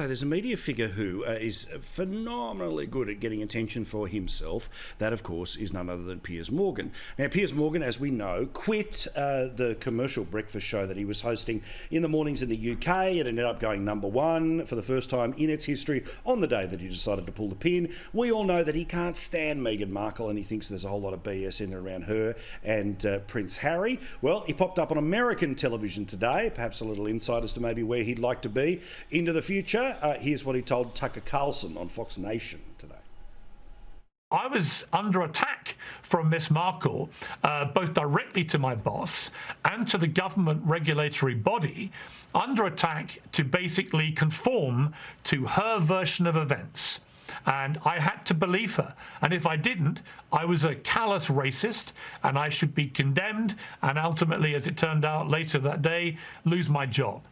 So there's a media figure who is phenomenally good at getting attention for himself. That, of course, is none other than Piers Morgan. Now, Piers Morgan, as we know, quit the commercial breakfast show that he was hosting in the mornings in the UK. It ended up going #1 for the first time in its history on the day that he decided to pull the pin. We all know that he can't stand Meghan Markle and he thinks there's a whole lot of BS in and around her and Prince Harry. Well, he popped up on American television today, perhaps a little insight as to maybe where he'd like to be into the future. Here's what he told Tucker Carlson on Fox Nation today. I was under attack from Ms Markle, both directly to my boss and to the government regulatory body, under attack to basically conform to her version of events. And I had to believe her. And if I didn't, I was a callous racist and I should be condemned and ultimately, as it turned out later that day, lose my job.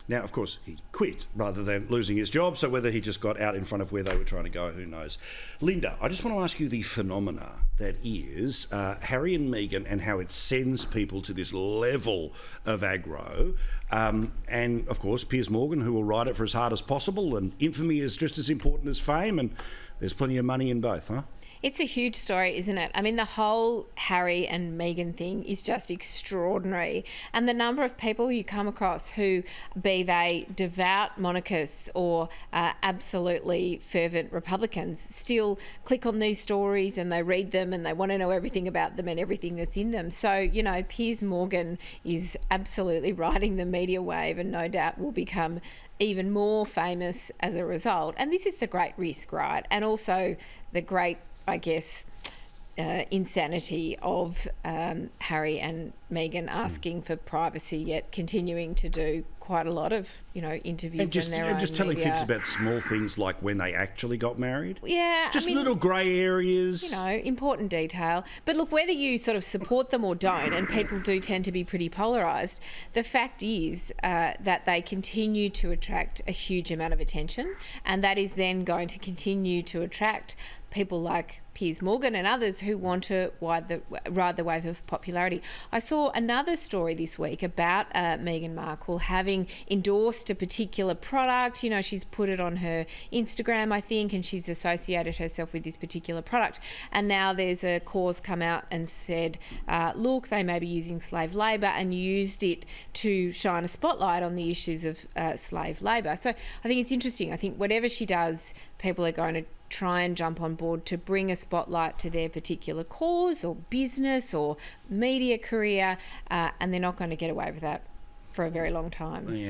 Now, of course, he quit rather than losing his job, so whether he just got out in front of where they were trying to go, who knows. Linda, I just want to ask you the phenomena that is Harry and Meghan and how it sends people to this level of aggro. And, of course, Piers Morgan, who will ride it for as hard as possible, and infamy is just as important as fame, and there's plenty of money in both, huh? It's a huge story, isn't it? I mean, the whole Harry and Meghan thing is just extraordinary. And the number of people you come across who, be they devout monarchists or absolutely fervent Republicans, still click on these stories and they read them and they want to know everything about them and everything that's in them. So, you know, Piers Morgan is absolutely riding the media wave and no doubt will become even more famous as a result. And this is the great risk, right? And also the great, I guess, insanity of Harry and Meghan asking for privacy, yet continuing to do quite a lot of, you know, interviews in their own just telling media. fibs about small things like when they actually got married. Yeah, just little grey areas. You know, important detail. But look, whether you sort of support them or don't, and people do tend to be pretty polarised, the fact is that they continue to attract a huge amount of attention, and that is then going to continue to attract people like Piers Morgan and others who want to ride the wave of popularity. I saw another story this week about Meghan Markle having endorsed a particular product. You know, she's put it on her Instagram, I think, and she's associated herself with this particular product. And now there's a cause come out and said, look, they may be using slave labour, and used it to shine a spotlight on the issues of slave labour. So I think it's interesting. I think whatever she does, people are going to try and jump on board to bring a spotlight to their particular cause or business or media career, and they're not going to get away with that for a very long time. Yeah.